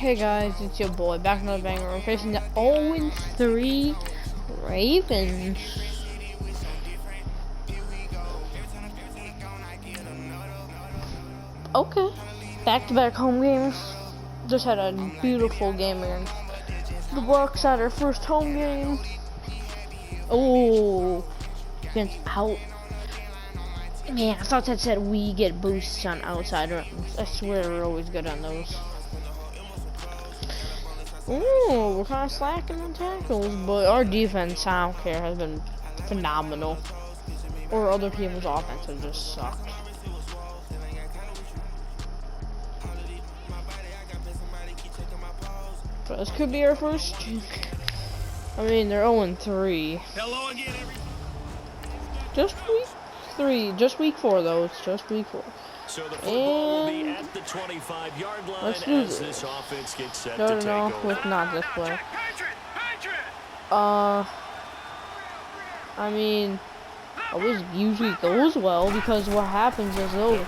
Hey guys, it's your boy back another banger. We're facing the 0-3 Ravens. Okay, back-to-back home games. Just had a beautiful game against the Bucks at our first home game. Oh, against out. Man, I thought that said we get boosts on outside runs. I swear we're always good on those. Ooh, we're kind of slacking on tackles, but our defense, I don't care, has been phenomenal. Or other people's offense have just sucked. So this could be our first. I mean, they're 0-3. Just week 3, just week 4 though. It's just week 4. So the football will be at the 25-yard line let's do as this offense gets set to take over. With not this way. I mean, always usually goes well because what happens is they'll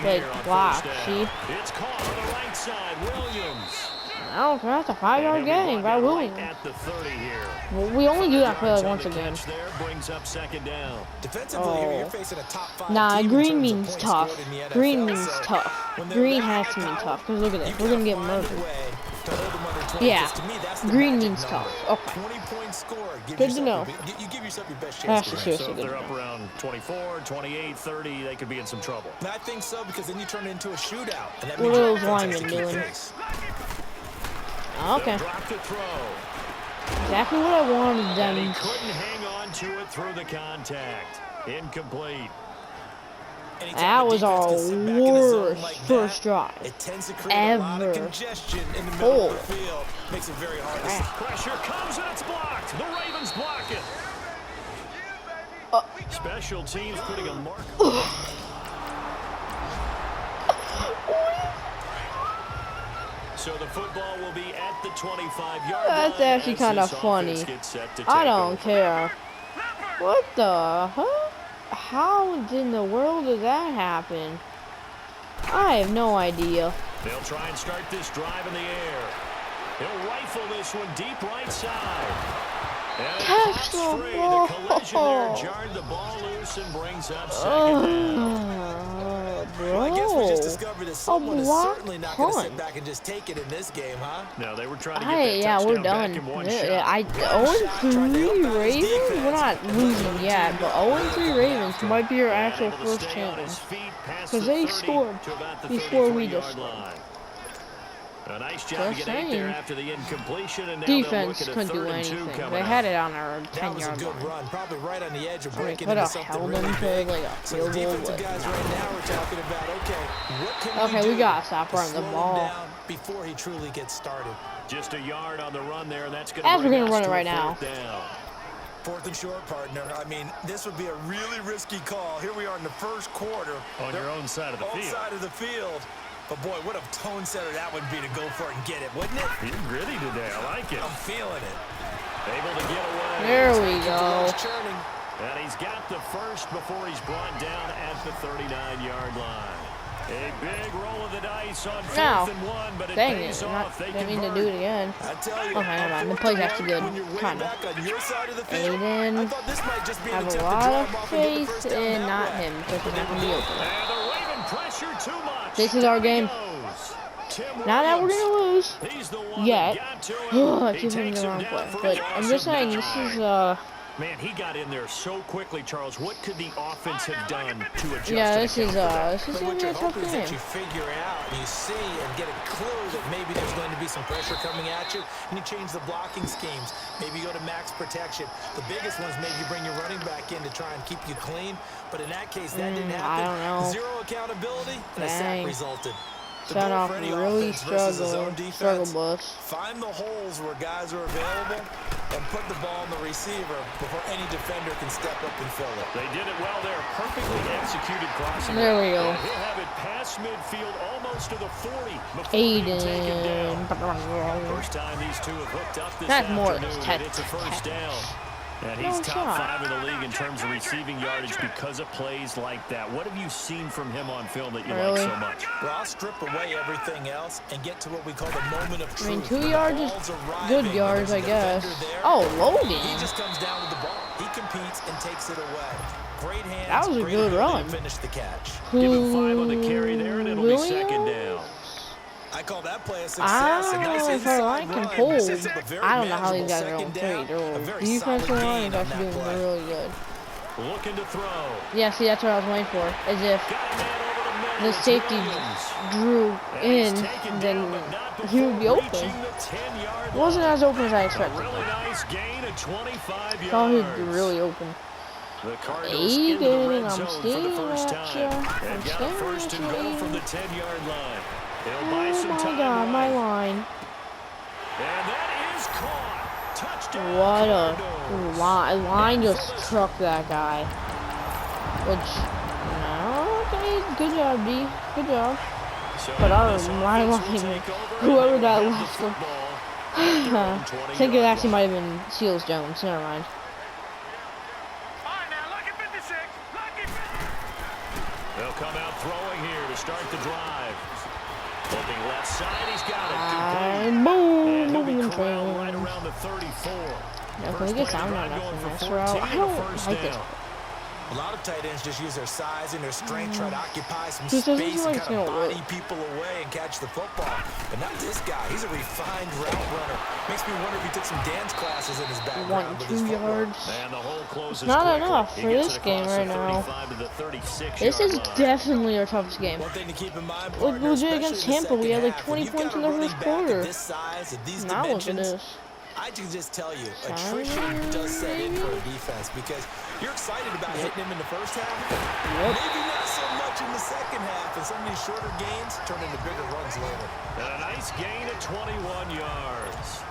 get blocked. See? It's caught on the right side. Williams. I don't care. That's a 5-yard gain by Williams. Right at the 30 here. Well, we only do that for like once a game. There brings up second down. Oh. Nah, green means tough. Green means tough. Green has to mean tough. Because look at this. We're going to get murdered. Yeah. Green means tough. Okay. Good to know. That's seriously good. They're up around 24, 28, 30. They could be in some trouble. I think so because then you turn it into a shootout. What are those linemen doing? Okay. Exactly what I wanted them. And he couldn't hang on to it through the contact. Incomplete. That was our worst first drive ever. Oh. Makes it very hard. Pressure comes and it's blocked. The Ravens block it. Special teams putting a mark. So the football will be at the 25-yard line. That's actually kind of funny. I don't care. What the huh? How in the world did that happen? I have no idea. They'll try and start this drive in the air. He'll rifle this one deep right side. Catch the ball. The collision there jarred the ball loose and brings up second down. Bro. I guess we just discovered that someone is certainly not going to sit punt. back and just take it in this game, huh? No, they were trying to get that Yeah, we're touchdown done. back in one Yeah, shot. 0-3 Ravens? We're not losing yet, but 0-3 Ravens might be our actual first champion. Because they scored before we just scored. A nice job to get 8 there after the incompletion, and now defense couldn't do anything. They had it on our 10-yard line. Run, probably right on the edge of breaking Could into have something held really them to big. like a So field the goal, defensive but guys no. right now are talking about, okay, what can Okay, we gotta stop running the ball. Before he truly gets started. Just a yard on the run there, and that's going As to we're gonna run it right now. Fourth and short, partner. I mean, this would be a really risky call. Here we are in the first quarter. On your own side of the field. Side of the field. But boy, what a tone setter that would be to go for it and get it, wouldn't it? You're gritty today. I like it. I'm feeling it. Able to get away. There we go. And he's got the first before he's brought down at the 39-yard line. A big roll of the dice on 4th and 1, but it pays off. They didn't mean to do it again. Okay, never mind. The play's actually good. Kind of. Aiden, have a lot of faith in not him because he's not going to be open. And the Raven pressure too much. This is our game. Not that we're going to lose yet. Keep hitting the wrong play. But I'm just saying, this is, Man, he got in there so quickly, Charles. What could the offense have done to adjust? Yeah, this is going to be a tough game. You figure out, you see, and get a clue that maybe there's going to be some pressure coming at you, and you change the blocking schemes. Maybe you go to max protection. The biggest ones, maybe you bring your running back in to try and keep you clean. But in that case, that didn't happen. I don't know. Zero accountability, and a sack resulted. Shut off really struggle bus. Find the holes where guys are available and put the ball on the receiver before any defender can step up and fill it. They did it well there. Perfectly executed crossing. There we go. He'll have it past midfield almost to the 40 before Aiden. First time these two have hooked up this That's more afternoon, and it's a first down. And he's top 5 in the league in terms of receiving yardage because of plays like that. What have you seen from him on film that you like so much? Well, I'll strip away everything else and get to what we call the moment of truth. I mean, 2 yards is good yards, I guess. Oh, Logan. He just comes down with the ball. He competes and takes it away. Great hands. That was a good run. Finish the catch. Give him 5 on the carry there, and it'll be second down. I call that play a success. I don't know if our line can hold. I don't know how these guys are going to trade. Their defensive line is actually doing really good. Looking to throw. Yeah, see, that's what I was waiting for. As if the safety drew in, then he would be open. It wasn't as open as I expected. Really nice gain of 25 yards. Thought he'd be really open. The Cardinals into the red zone for the first time. I'm Got a first and goal from the 10-yard line. He'll buy some Oh time. my God, my line. And that is caught. Touchdown. What a line just struck that guy. Which, okay, good job, D. Good job. But my line, whoever that was, I think it actually might have been Seals Jones. Never mind. They'll come out throwing here to start the drive. Looking left side, he's got it. Boom, He'll be boom, corralled right boom. around the 34. Yeah, can we get sound on that from this route? I don't like this. A lot of tight ends just use their size and their strength, try to occupy some This doesn't space seem and like kind of it's gonna body work. people away and catch the football. But not this guy. He's a refined route runner. Makes me wonder if he took some dance classes in his background. 2 yards. And the hole closes Not quickly. enough He for gets this it game across right the now. 35 to the 36 This yard is line. definitely our toughest game. One thing to keep in mind, Look, partner, legit especially against in the Tampa, we had second like half, 20 when you've points got in a the running first back at quarter. this size, at these Now look at dimensions, this. I can just tell you, attrition does set in for a defense because you're excited about hitting him in the first half. Maybe not so much in the second half, and some of these shorter gains turn into bigger runs later. And a nice gain of 21 yards.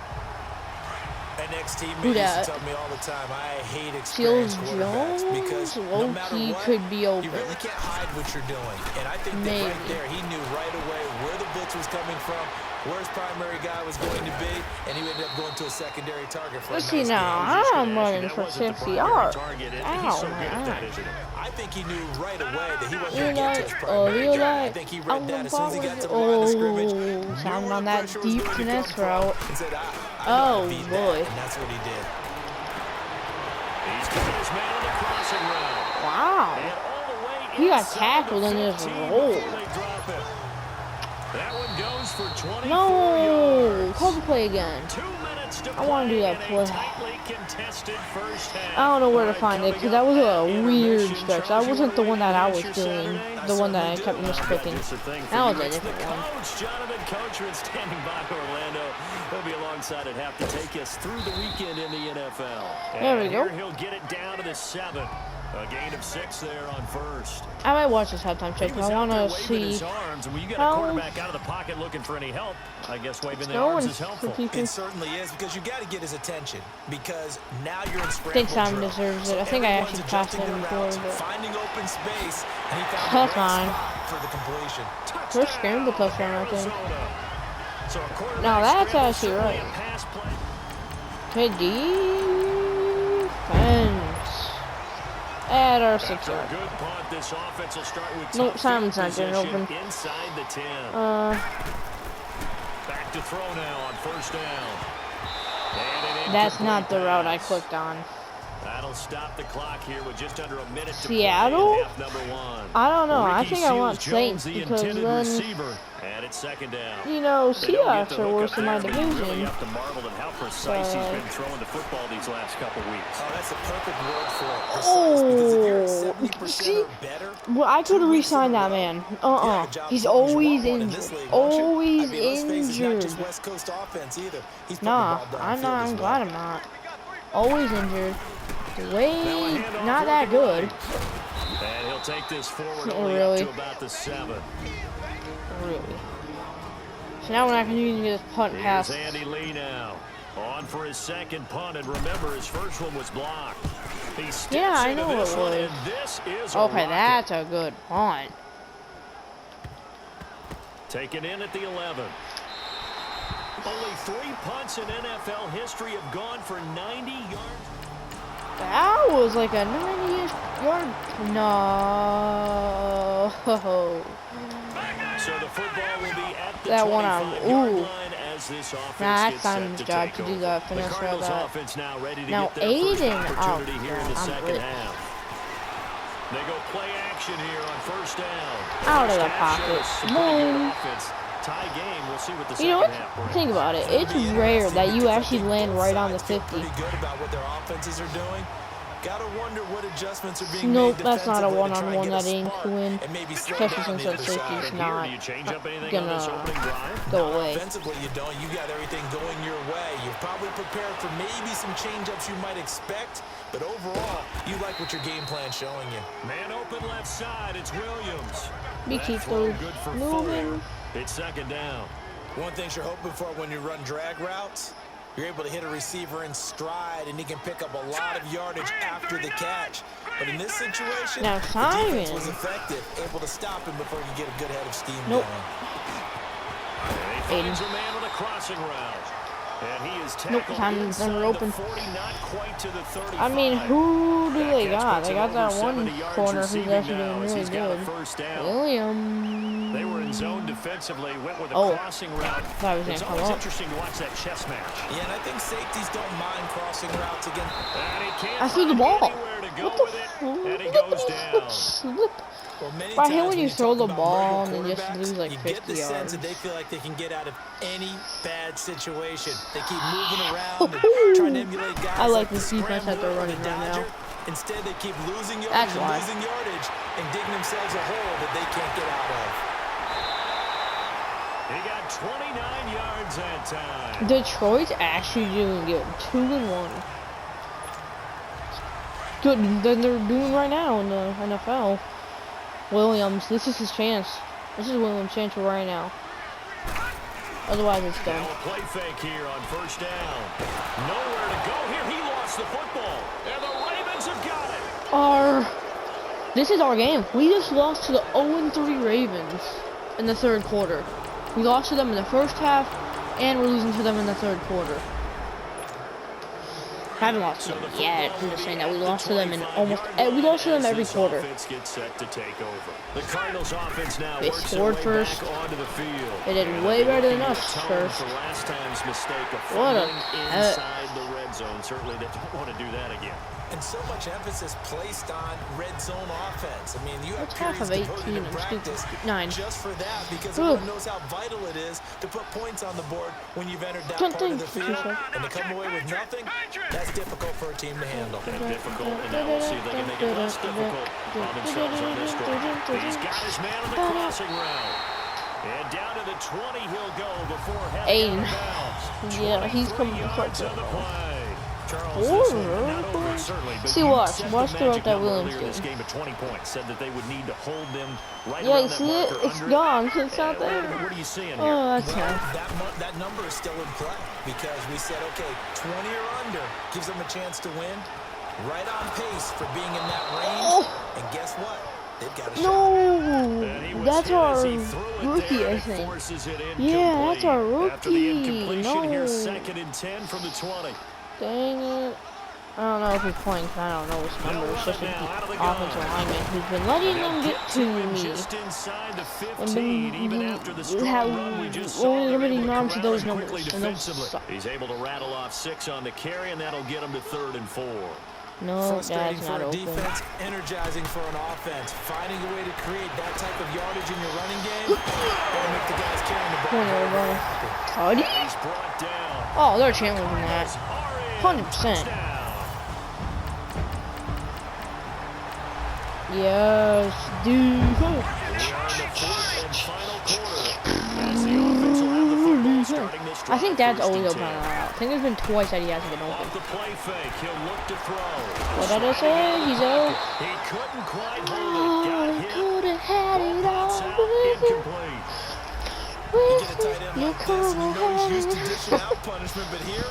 And next team Who used to dat? tell me all the time, I hate Seals experienced quarterbacks because no matter low-key what, could be open. you really can't hide what you're doing. And I think that right there, he knew right away where the blitz was coming from, where his primary guy was going to be, and he ended up going to a secondary target for Let's a nice see now. gain. I'm running for 60 yards. Ow, man. I think he knew right away that he wasn't You going to get to his like, primary you guy. I like, think he I'm read that as soon as he got to the oh, line of scrimmage. sound knew on where that the pressure was deep going to finesse come from, route. and said, I Oh, know how to beat that, boy. and that's what he did. He's got his man on the crossing route. Wow. And all the way He got inside tackled the and just 15 rolled. before they drop it. That one goes for 24 No, yards. call the play again. 2 minutes to I want to do that play in play. a tightly contested first half. I don't know where to All right, find it because coming that was up a at weird intermission. stretch. That Charles, you wasn't the wanna one that I was reintroduce your doing. Saturday? The one that I kept I got misclicking. just a thing for That was you. a It's different the one. coach, Jonathan Coachman, standing by Orlando. He'll be alongside at half to take us through the weekend in the NFL. There we go. Here he'll get it down to the 7. A gain of 6 there on first. I might watch this halftime check. I want to see His arms, and when you got how a quarterback out of the pocket looking for any help, I guess waving the going arms is for helpful. people. It certainly is because you got to get his attention because now you're in scramble I think Simon drill. deserves it. So I think I everyone's actually passed adjusting him their before, routes, but finding open space, and he found that's the right fine. spot for the completion. First scramble touchdown, I think. So a quarterback Now that's scramble, actually certainly right. a pass play. Good defense. At our 6 After a yard. good punt, this offense will start with Nope, top Simon's field not getting position open. inside the 10. Back to throw now on first down. And That's not the route I clicked on. That'll stop the clock here with just under a minute to Seattle? play in half number 1. I don't know. I Ricky think I want Seals-Jones, Saints the because intended then, receiver, and it's second down. you know, They don't get Seahawks the are hook worse up in my there, but you really division. have to marvel at how precise he's been throwing the football these last couple weeks. Oh, that's the perfect word for it. Precise, because if you're at 70% see? or better, Well, I could have re-signed that man. He's always injured. Always injured. Just West Coast offense either. He's Nah, I'm not. I'm glad I'm not. Always injured. Way not that good. And he'll take this forward Oh, only really? up to about the 7. Really. So now we're not going to even get this punt pass. Here's Andy Lee now. On for his second punt, and remember, his first one was blocked. He steps Yeah, I into know this it one, was. and this is a Okay, rocket. that's a good punt. Taken in at the 11. Only 3 punts in NFL history have gone for 90 yards. That was like a 90-yard. No. So the football will be at the That one out. 25-yard Ooh. line as this offense Nah, that's gets set Simon's to job take to do over. that. The Finesse Cardinals that. offense now ready to Now get their first Aiden. opportunity Oh, here in the I'm second lit. half. They go play action here on first down. Out of the First half pocket. shows some pretty good Boom. offense. Tie game. We'll see what the You know second what? half brings. Think about it. It's rare that you actually land right on the 50. Pretty good about what their offenses are doing. Gotta wonder what adjustments are being Nope, made that's not a defensively to try and one-on-one. get a that ain't spark to win. and maybe slow Especially down since the our other safety's side. not Do you change up anything on this opening drive? go No, away. offensively you don't. You got everything going your way. You're probably prepared for maybe some change-ups you might expect, but overall, you like what your game plan's showing you. Man open left side. It's Williams. We That keep throw those good for moving. 4. It's second down. One thing you're hoping for when you run drag routes, you're able to hit a receiver in stride, and he can pick up a lot of yardage after the catch. But in this situation, Now, the defense Simon. was effective, able to stop him before you get a good head of steam Nope. going. And he finds a man on a crossing route. And he is Nope, tackled Simon's inside never the open. 40, not quite to the 35. I mean, who do they That catch got? puts They him got that over one 70 yards corner who's receiving actually now doing as really he's got a good. first down. William. They were in zone defensively, went with a Oh. crossing route. Thought he was It's gonna come always up. interesting to watch that chess match. Yeah, and I think safeties don't mind crossing routes again. And he can't I threw the find ball. anywhere to go What the with it, and he goes down. Slip. Well, many I hate times when you you throw talk the about ball murder and then just quarterbacks, lose like you 50 get the sense that yards. they feel like they can get out of any bad situation. They keep moving around and trying to emulate guys I like the this defense that they're scrambler or running the right now. dodger. Instead, they keep losing That's yardage and why. losing yardage and digging themselves a hole that they can't get out of. He got 29 yards that time. Detroit's actually doing good. 2-1. Good than they're doing right now in the NFL. Williams, this is his chance. This is Williams' chance right now. Otherwise, it's done. Now a play fake here on first down. Nowhere to go here. He lost the football. And the Ravens have got it. This is our game. We just lost to the 0-3 Ravens in the third quarter. We lost to them in the first half, and we're losing to them in the third quarter. Haven't lost to them yet. I'm just saying that we lost to them in almost. We lost to them every quarter. Gets set to take over. The Cardinals offense now They works scored their way first. back onto the field. They did And way they're better than looking us to atone first. for last time's mistake of What a fumbling inside the red zone. Certainly they don't want to do that again. And so much emphasis placed on red zone offense. I mean, you have That's half periods of devoted 18. in I'm practice stupid. 9. just for that because Ooh. everyone knows how vital it is to put points on the board when you've entered that Don't part of the think- field. And to come away with nothing, that's difficult for a team to handle. And difficult, and now we'll see if they can make it less difficult on themselves on this drive. He's got his man on the crossing route. And down to the 20 he'll go before heading out of bounds. Yeah, he's coming 23 to yards on the play. Charles, Or- this one, not over certainly, but See, you watch. set Watch the throughout magic that number Williams earlier this game. game at 20 points. Said that they would need to hold them right Yeah, around you that see it? marker, It's under gone. It's not And there. what are you seeing here? Oh, that's Well, tough. that number is still in play because we said, okay, 20 or under gives them a chance to win. Right on pace for being in that range. And guess what? They've got a shot. No, And he was that's hit our as he threw it rookie, there, I and it think. forces it Yeah, that's our incomplete. After the rookie. incompletion, here's No. 2nd and 10 from the 20. Dang it. I don't know if he's playing, 'cause I don't know his number. It's just an offensive lineman who's been letting them get to me. Just inside the And 15, even then after the we have strong run we just saw. only They're limiting able to arms to corral those it quickly numbers, and those defensively. suck. He's able to rattle off 6 on the carry, and that'll get him to 3rd and 4. No, Frustrating that's for not a open. defense, energizing for an offense. Finding a way to create that type of yardage in your running game, gotta make the guys carrying the ball. Corner ball. Cuddy? He's brought down. Oh, they're challenging that. 100%. Yes, dude. We are in the 4th and final quarter. As the offense will have the football starting this drive. I think that's 1st and always 10. open out. I think there's been twice that he hasn't been open. Off the play fake, he'll look to throw. What did I say? He's out. He couldn't quite hold Oh, it. Got he hit. could have had it That's all out, with it. incomplete. You get a tight end You like this, and you know he's used to could dishing out punishment, but here,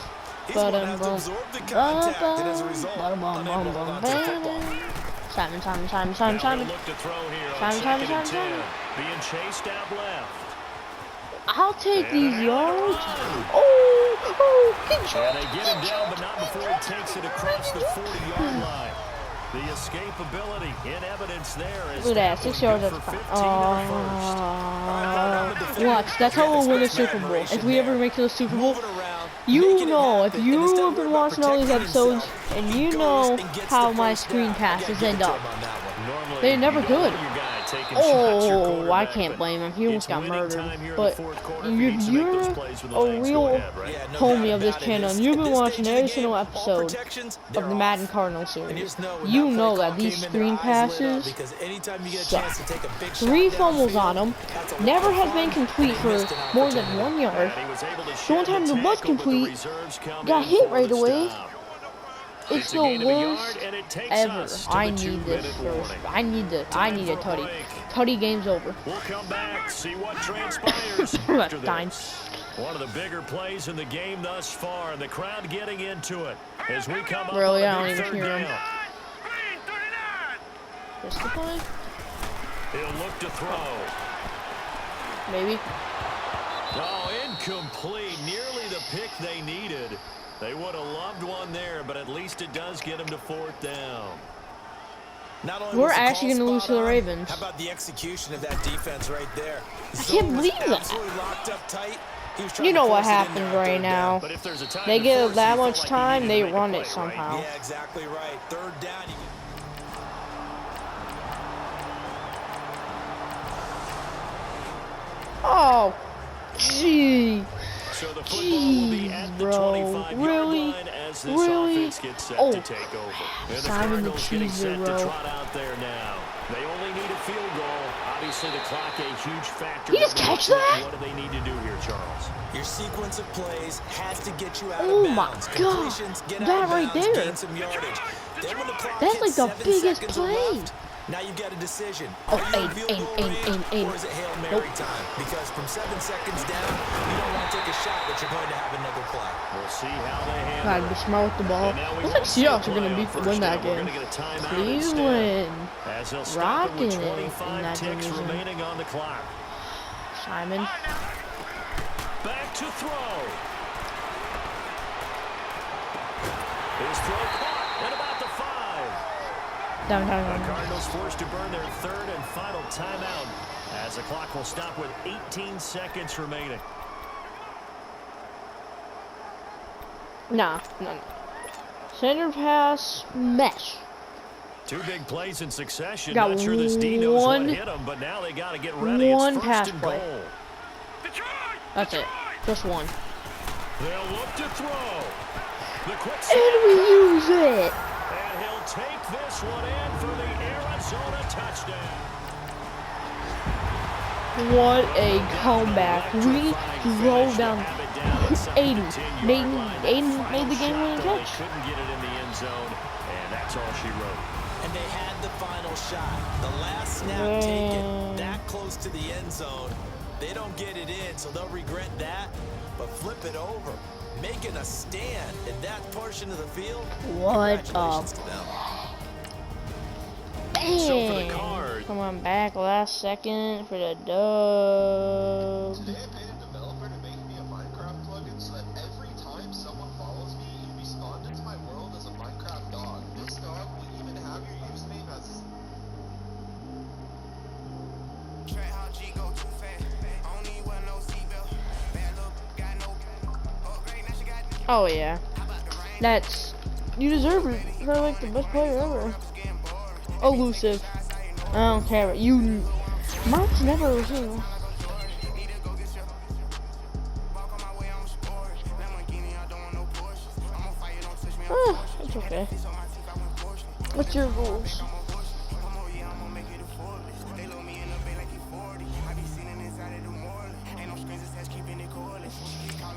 he's going to have to absorb the contact, and as a result, unable to hold on to the football. Simon. Now he'll look to throw here on Simon. 2nd and 10. Being chased out left. I'll take these yards. Oh, good And job. they get him down, but not before he takes it across the 40-yard line. The escapability in evidence there. Look at that, 6 yards at the time. Watch, that's how we'll win the Super Bowl. If we ever make it to the Super Bowl, you know, if you've been watching all these episodes, and you know how my screen passes end up. They're never good. Oh, I can't blame him. He almost got murdered. But if you're a real homie of this channel, and you've been watching every single episode of the Madden Cardinals series, you know that these screen passes suck. 3 fumbles on them. Never has been complete for more than 1 yard. The one time it was complete, got hit right away. It's the worst ever. I need this first. I need a tutty. Tutty game's over. We'll come back, see what transpires. Time. One of the bigger plays in the game thus far, and the crowd getting into it as we come up Really, on I a don't big even third hear him. down. Just the play? He'll look to throw. Maybe. Oh, incomplete. Nearly the pick they needed. They would have loved one there, but at least it does get them to 4th down. We're actually going to lose to the Ravens. How about the execution of that defense right there? I can't believe that. You know what happens right now. They give that much time, they run it somehow. Yeah, exactly right. 3rd down. Oh, gee. So the football will be at the 25-yard Really? line as this Really? offense gets set Oh. to take over. And the Simon the Cardinals getting set to Cheeser, bro. trot out there now. They only need a field goal. Obviously, the clock a huge factor. You just catch that? What do they need to do here, Charles? Your sequence of plays has to get you out Oh of my bounds. God. Completions, get That out of right bounds, there. gain some yardage. Then when the clock That's hits like the 7 biggest seconds play. left, now you've got a decision. Oh, Are you in aim, field aim, goal aim, range, aim, aim. or is it Hail Mary time? Because from 7 seconds down, you don't want to take a shot that you're going to have another play. We'll see how they handle Gotta it. be smart with the ball. And now we Looks like won't see a Seahawks are play gonna on win first that down. We're game. gonna get a timeout Cleveland instead. As they'll stop it with rocking it in 25 that ticks division. remaining on the clock. Simon. Back to throw. His throw caught at about the 5. Down. The Cardinals forced to burn their 3rd and final timeout as the clock will stop with 18 seconds remaining. Nah. Center pass, mesh. 2 big plays in succession. Got Not sure this D knows what one- hit him, but now they got to get ready. one It's pass first and play. goal. That's it. Just one. They'll look to throw. The quick And we use it. and he'll take this one in for the Arizona touchdown. What a comeback. We drove down Aiden. Aiden made the game-winning They catch. couldn't get it in the end zone, and that's all she wrote. And they had the final shot. The last snap taken that close to the end zone. They don't get it in, so they'll regret that. But flip it over. Making a stand in that portion of the field. What Congratulations to them. So for the Bang. Cards, Come on back last second for the dub. Today I paid a developer to make me a Minecraft plugin so that every time someone follows me, you be spawned into my world as a Minecraft dog. This dog will even have your username as... Oh yeah. That's, you deserve it for like the best player ever. Elusive. I don't care. You, Mark's never elusive. Oh, it's okay. What's your rules?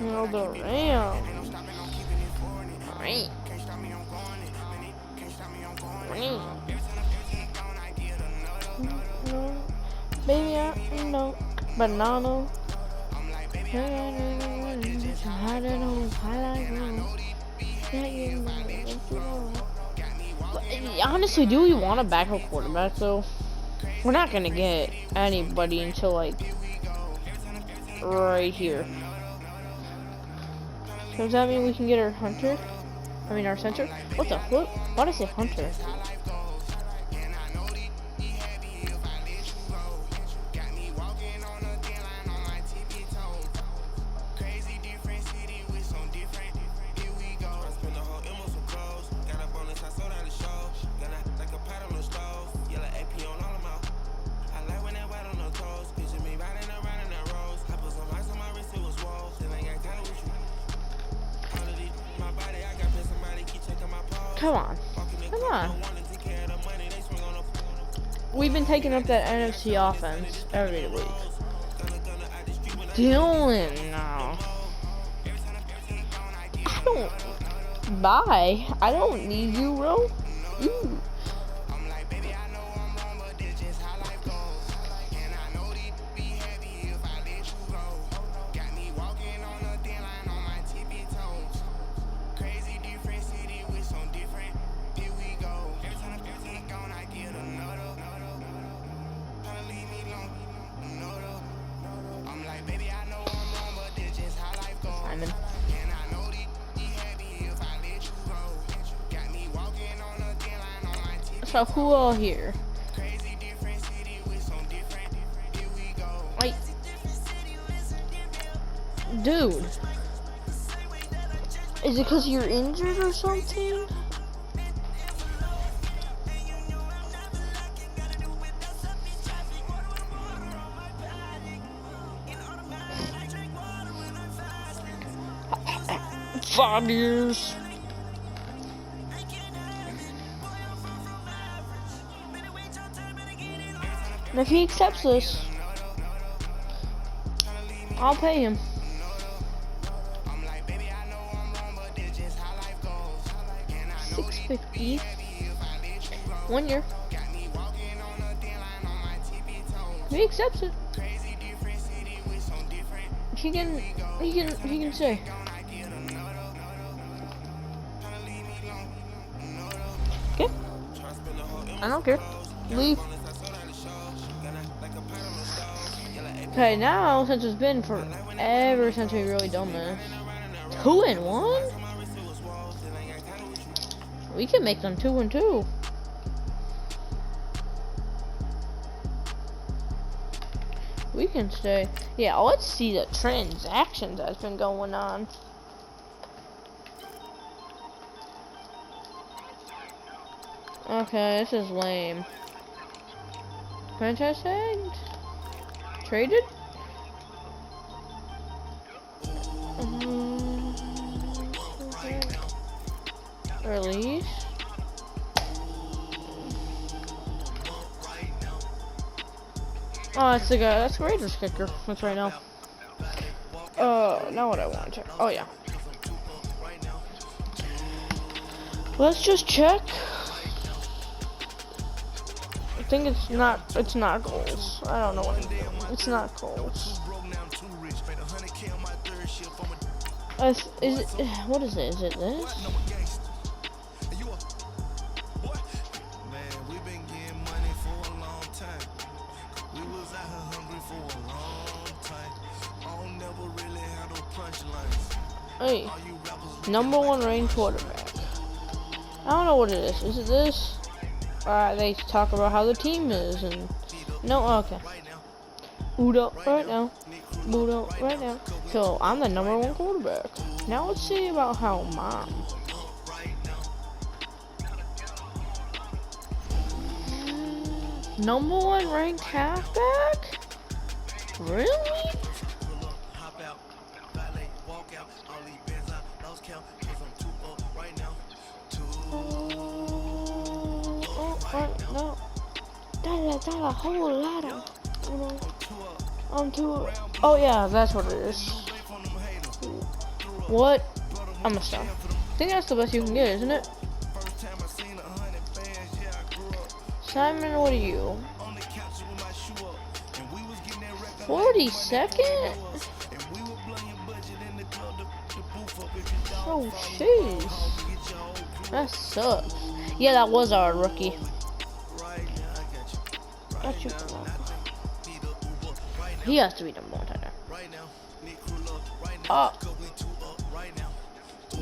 No, the Ram. Ram. No, baby, I know banana. I don't know. But honestly, do we want a backup quarterback though? We're not gonna get anybody until like right here. So does that mean we can get our hunter? I mean our center? What the flip? Why did I say hunter? Come on. Come on. We've been taking up that NFC offense every week. Dylan, no. I don't. Bye. I don't need you, bro. Ooh. Simon. So who all here? Like, dude, is it because you're injured or something? Five years. And if he accepts this, I'll pay him. $650. 1 year. If he accepts it, he can stay. Okay. I don't care. Leave. Okay, now since it's been forever since we really done this. 2-1? We can make them 2-2. We can stay. Yeah, let's see the transactions that's been going on. Okay, this is lame. Franchise tagged? Traded? Okay. Release? Oh, that's the guy. That's the Raiders kicker. That's right now. Now what I want to check. Oh, yeah. Let's just check. I think it's not goals. I don't know what it's not goals. Is it, what is it? Is it this? Hey, #1 ranked quarterback. I don't know what it is. Is it this? They talk about how the team is and no, okay. Udo right now. Udo right now. So I'm the #1 quarterback. Now let's see about how mom. #1 ranked halfback? Really? No. That's a whole lot of. Oh yeah, that's what it is. What? I'm gonna stop. I think that's the best you can get, isn't it? Simon, what are you? 42nd? Oh, jeez. That sucks. Yeah, that was our rookie. Got you. He has to be #1 tight end.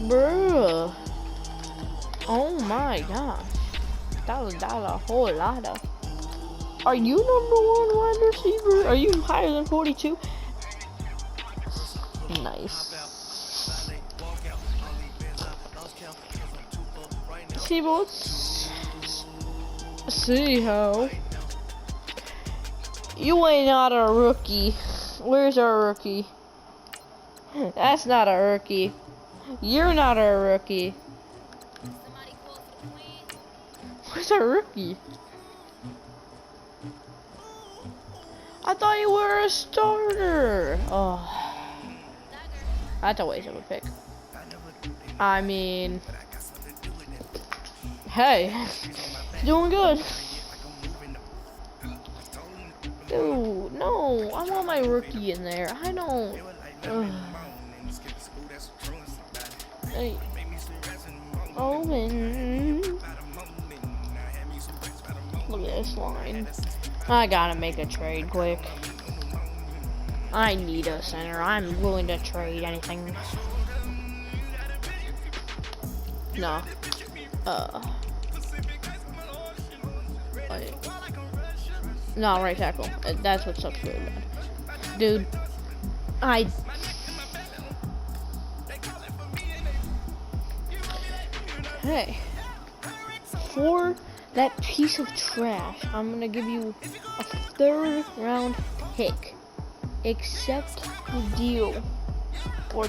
Bruh. Oh my gosh. That was a whole lot of. Are you #1 wide receiver? Are you higher than 42? Nice. See, but let's see how. You ain't not a rookie. Where's our rookie? That's not a rookie. You're not a rookie. Where's our rookie? I thought you were a starter. Oh, that's a waste of a pick. I mean, hey, doing good. Dude, no, I want my rookie in there. I don't. Hey. Oh, man. Look at this line. I gotta make a trade quick. I need a center. I'm willing to trade anything. No. Wait. No, right tackle. That's what sucks really bad. Dude. Hey. For that piece of trash, I'm gonna give you a 3rd round pick. Accept the deal. Or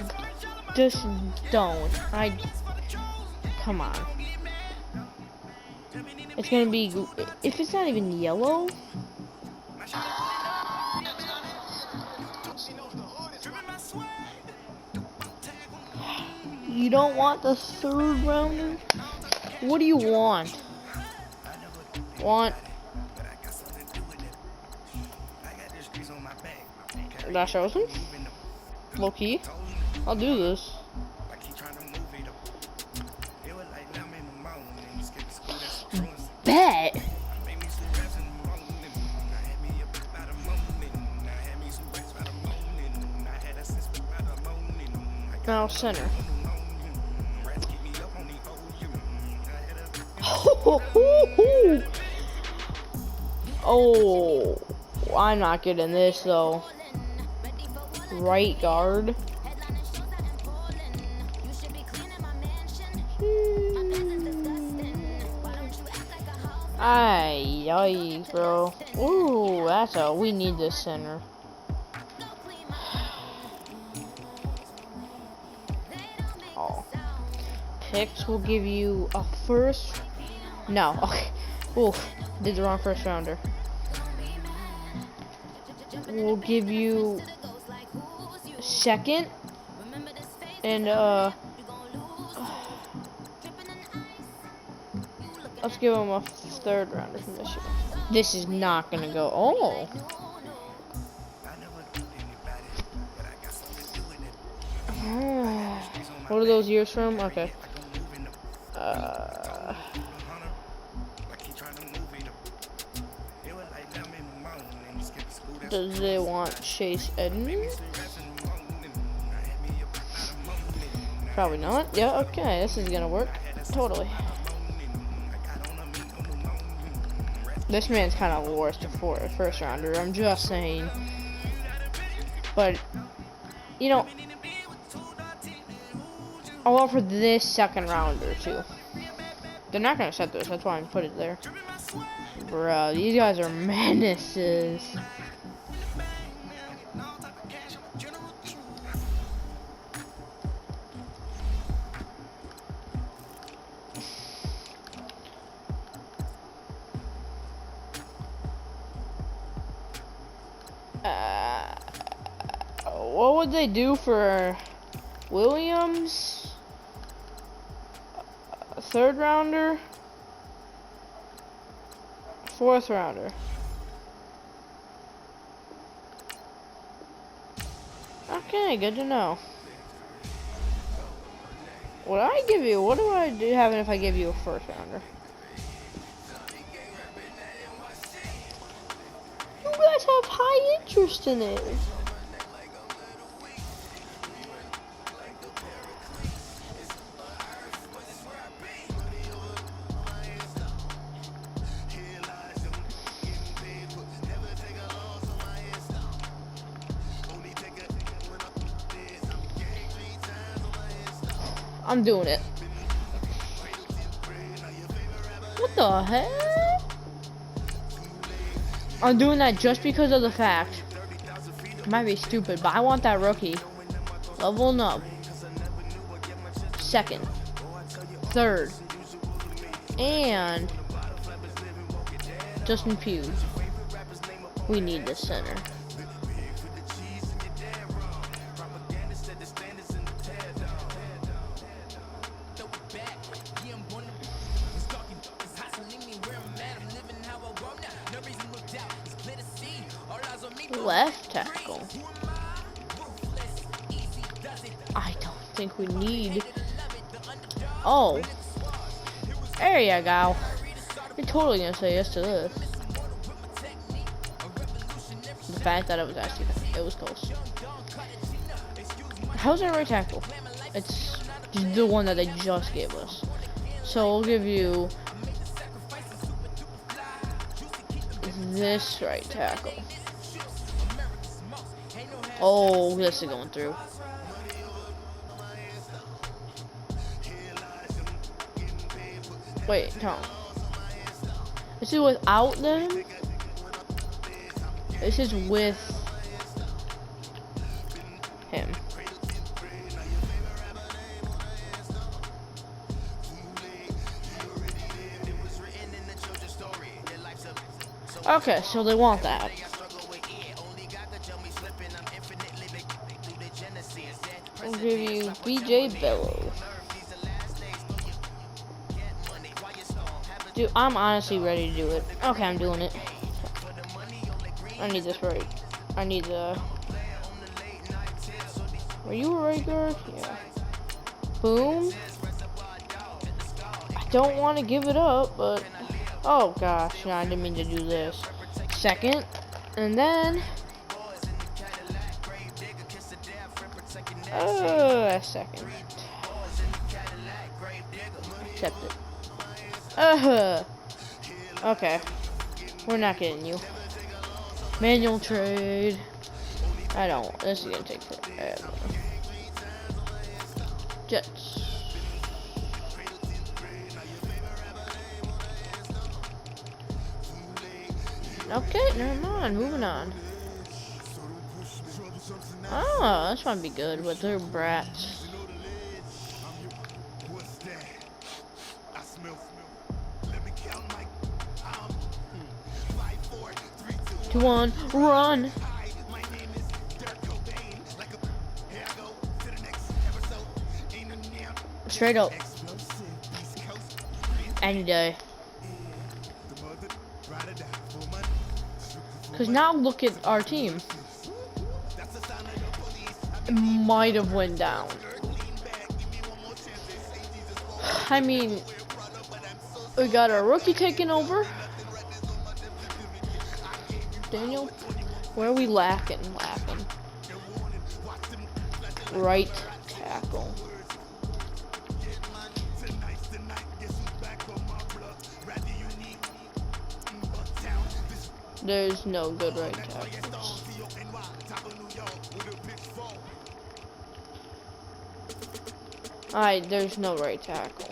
just don't. Come on. It's gonna be, if it's not even yellow. You don't want the 3rd rounder? What do you want? That shows him? Low key. I'll do this. Bet. Now center. Oh, I'm not getting this though. Right guard. Ay, bro. Ooh, we need this center. Oh. Picks will give you a 1st. No, okay. Ooh, did the wrong 1st rounder. We'll give you 2nd. And, let's give him a 3rd rounder from this year. This is not gonna go. Oh. What are those years from? Okay. Does they want Chase Edmonds? Probably not. Yeah, okay. This is gonna work. Totally. This man's kind of worse for a 1st rounder. I'm just saying. But, you know, I'll offer this 2nd rounder too. They're not gonna set this. That's why I put it there. Bruh, these guys are menaces. What would they do for Williams? 3rd rounder? 4th rounder? Okay, good to know. What I give you? What do I have if I give you a 1st rounder? You guys have high interest in it. I'm doing it. What the heck? I'm doing that just because of the fact. It might be stupid, but I want that rookie. Leveling up. Second. Third. And Justin Pugh. We need this center. Left tackle. I don't think we need. Oh, there you go. You're totally gonna say yes to this. The fact that it was close. How's our right tackle? It's the one that they just gave us. So we'll give you this right tackle. Oh, this is going through. Wait, Tom. This is without them? This is with him. Okay, so they want that. I'll give you BJ Bello. Dude, I'm honestly ready to do it. Okay, I'm doing it. I need this right. I need the... Were you a right guard? Yeah. Boom. I don't want to give it up, but... Oh, gosh. No, I didn't mean to do this. Second. And then... a second. Accept it. Okay. We're not getting you. Manual trade. I don't. This is gonna take forever. Jets. Okay, never mind. Moving on. Oh, this might be good, but they're brats. Two, one, run! Straight up. Any day. Because now look at our team. It might have went down. I mean, we got our rookie taking over. Daniel, where are we lacking? Right tackle. There's no good right tackles. Alright, there's no right tackle.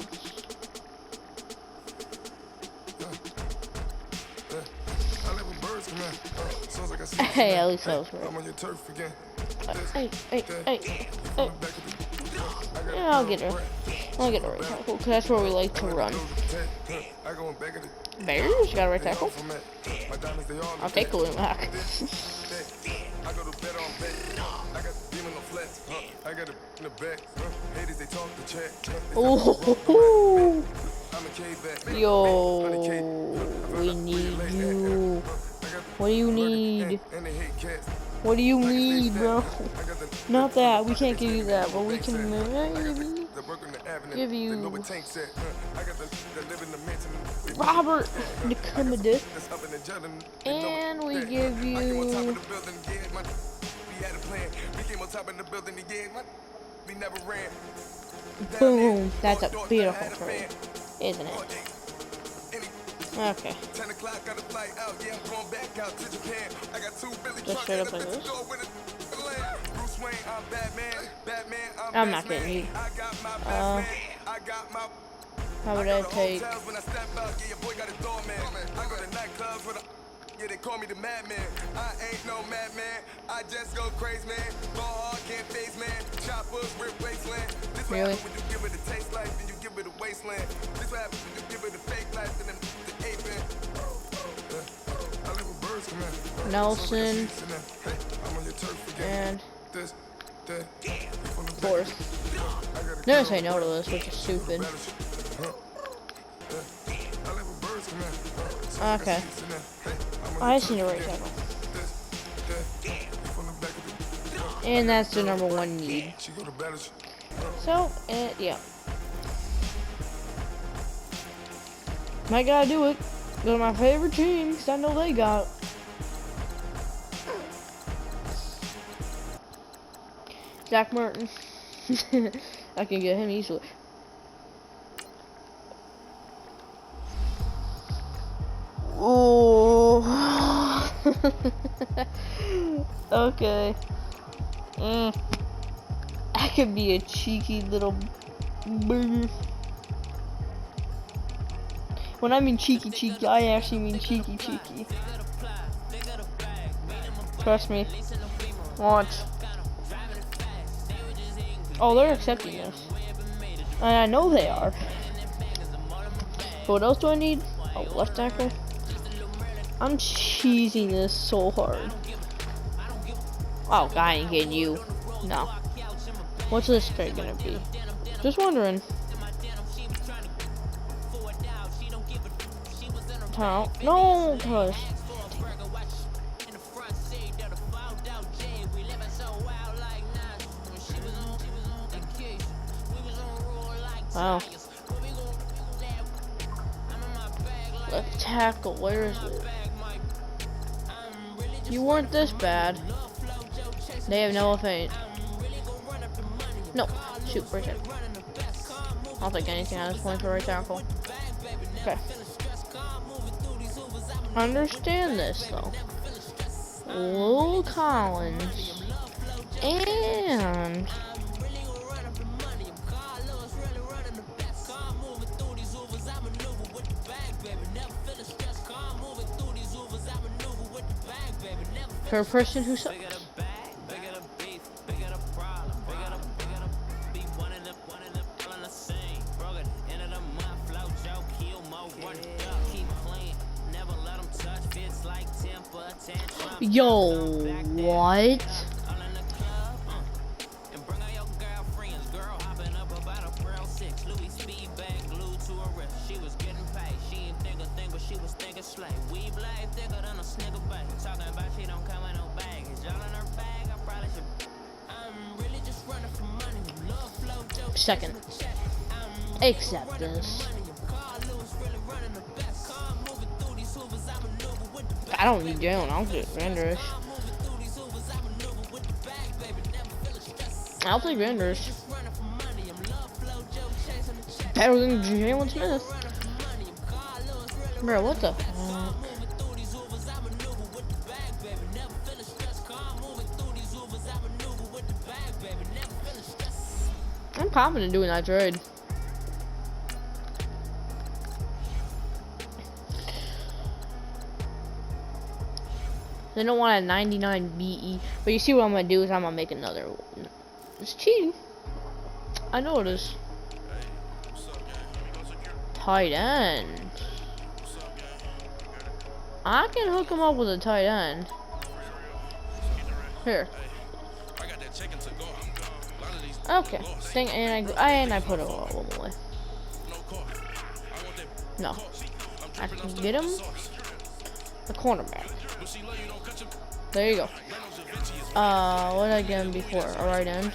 Hey, at least that was right. Hey. Yeah, I'll get her. I'll get a right tackle, because that's where we like to run. Bears got a right tackle. I'll take a little back. Oh, yo, we need you. What do you need? What do you need, bro? Not that. We can't give you that, but we can maybe give you Robert Nicomedis, and we give you boom. That's a beautiful trade, isn't it? Okay. Just straight up like this. I'm not getting you. How would I take? Yeah, they call me the madman. I ain't no madman. I just go crazy, man. Ball hard, can't face, man. Choppers, rip wasteland. This what happens when you give it a taste life and you give it a wasteland. This what happens when you give it a fake life and then the ape man. I live with birds, man. Nelson and Forrest. Never say no to this, which is stupid. Okay. I just need a right tackle. And that's the #1 need. So, yeah. I gotta do it. Go to my favorite team, because I know they got it. Zach Martin. I can get him easily. Oh. Okay. I could be a cheeky little burger. When I mean cheeky, I actually mean cheeky. Trust me. Watch. Oh, they're accepting this. And I know they are. But what else do I need? Oh, left tackle. I'm cheesing this so hard. Oh, I ain't getting you. No. What's this trade gonna be? Just wondering. No, cuz. Wow. Left tackle, where is it? You weren't this bad. They have no offense. No, shoot, right tackle. I'll take anything at this point for right tackle. Okay. Understand this though. Lil Collins and for a person who sucks. Yo, what? Second. Accept this. I don't need Jalen. I'll get Vanders. I'll take Vanders. Better than Jalen Smith. Bro, what the fuck? I'm confident doing that trade. They don't want a 99 BE, but you see what I'm gonna do is I'm gonna make another one. It's cheating. I know it is. Tight end. I can hook him up with a tight end. Here. Okay. Thing, and I put it all away. No. I can get him a cornerback. There you go. What did I get him before? A right end.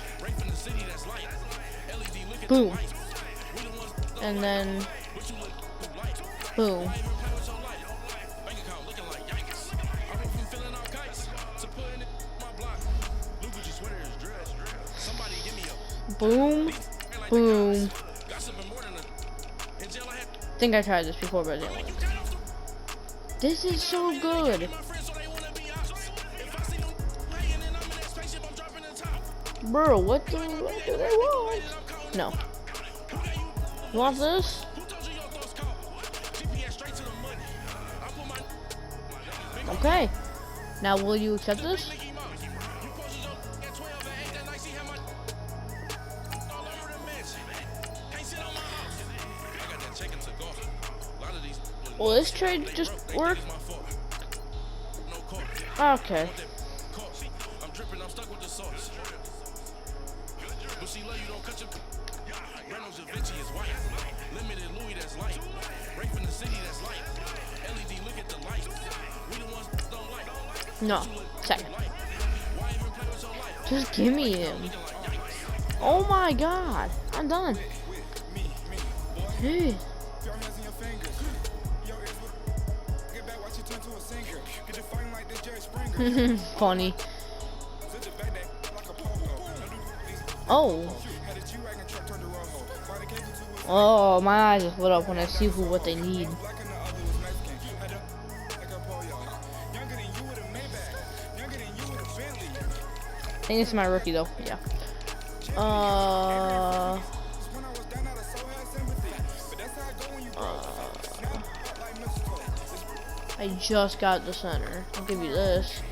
Boom. And then boom. Boom. Boom. I think I tried this before, but it didn't work. This is so good. Bro, what do they want? No. You want this? Okay. Now, will you accept this? Will this trade just work? Okay. No, second. Just give me him. Oh my god, I'm done. Hey. Funny. Oh. Oh, my eyes just lit up when I see what they need. I think it's my rookie though. Yeah. I just got the center. I'll give you this.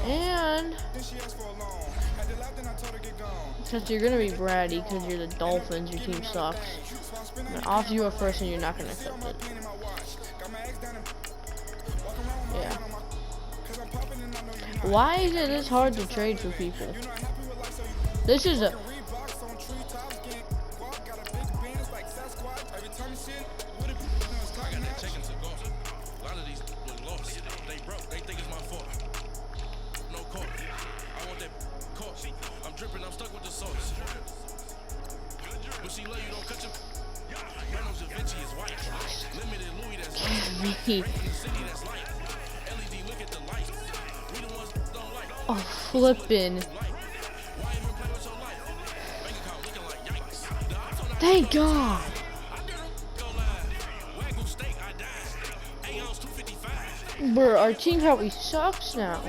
And since you're gonna be bratty because you're the Dolphins, your team sucks. I'm gonna offer you a first and you're not gonna accept it. Yeah. Why is it this hard to trade for people? This is a... Oh, flippin'. Thank God. Bro, our team probably sucks now.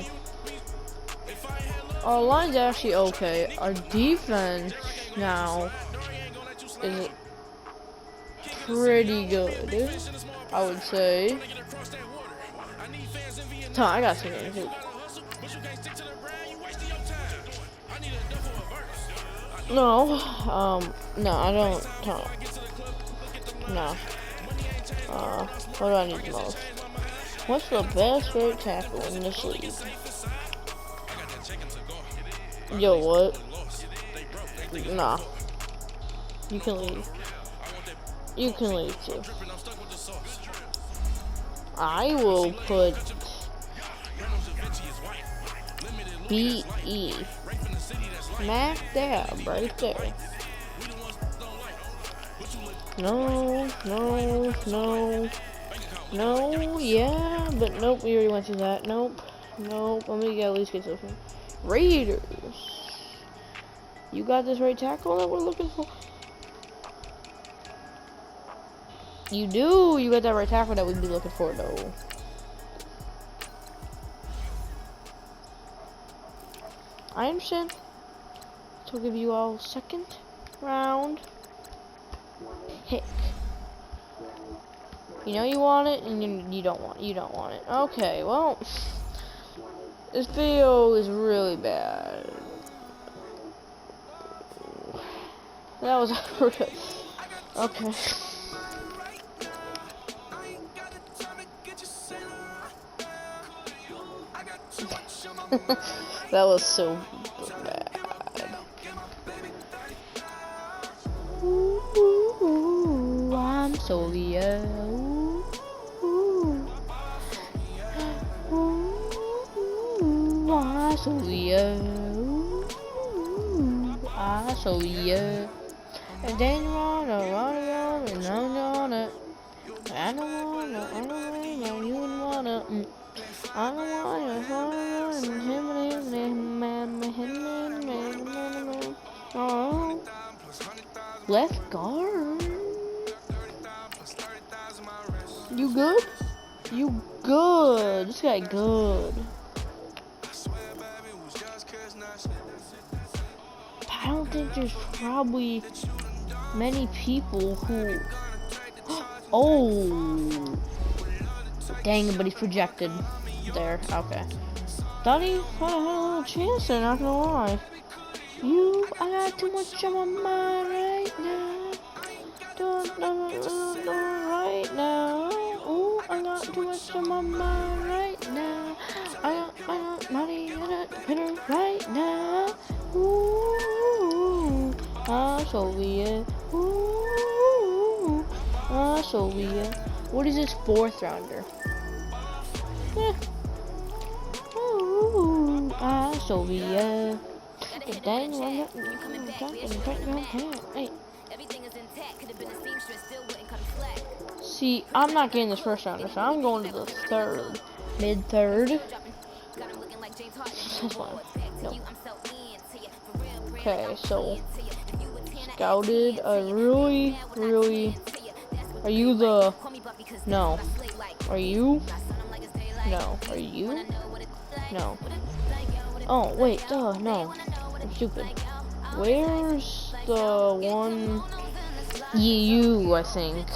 Our line's actually okay. Our defense now is pretty good, I would say. I got some games. No, I don't. No. What do I need the most? What's the best right tackle in this league? Yo, what? Nah. You can leave. You can leave too. I will put B.E. Smack dab right there. No, yeah, but nope, we already went through that. Nope. Let me at least get this one. Raiders. You got this right tackle that we're looking for? You do. You got that right tackle that we'd be looking for, though. I understand. So we'll give you all second round pick. You know you want it, and you don't want it. Okay, well, this video is really bad. That was okay. That was so bad. Ooh, I'm so yeah. I saw ya. And then you wanna run around and run it. I don't wanna, you wanna. I don't wanna, oh. Left guard. You good? You good. This guy good. think there's probably many people who. Oh, dang! But he's projected there. Okay. Thought he had a little chance there. Not gonna lie. I got too much on my mind right now. Don't right now. Ooh, I got too much on my mind right now. I got money in a hitter right now. Ooh, Soviet. Ooh, Soviet. What is this 4th rounder? Ooh, Soviet. Dang, hey. See, I'm not getting this 1st rounder, so I'm going to the 3rd. Mid-3rd. This one. No. Okay, so scouted. Really. Are you the? No. Are you? No. Are you? No. Oh wait, no. I'm stupid. Where's the one? You, I think.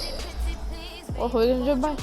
Oh, we're gonna do it. Bye.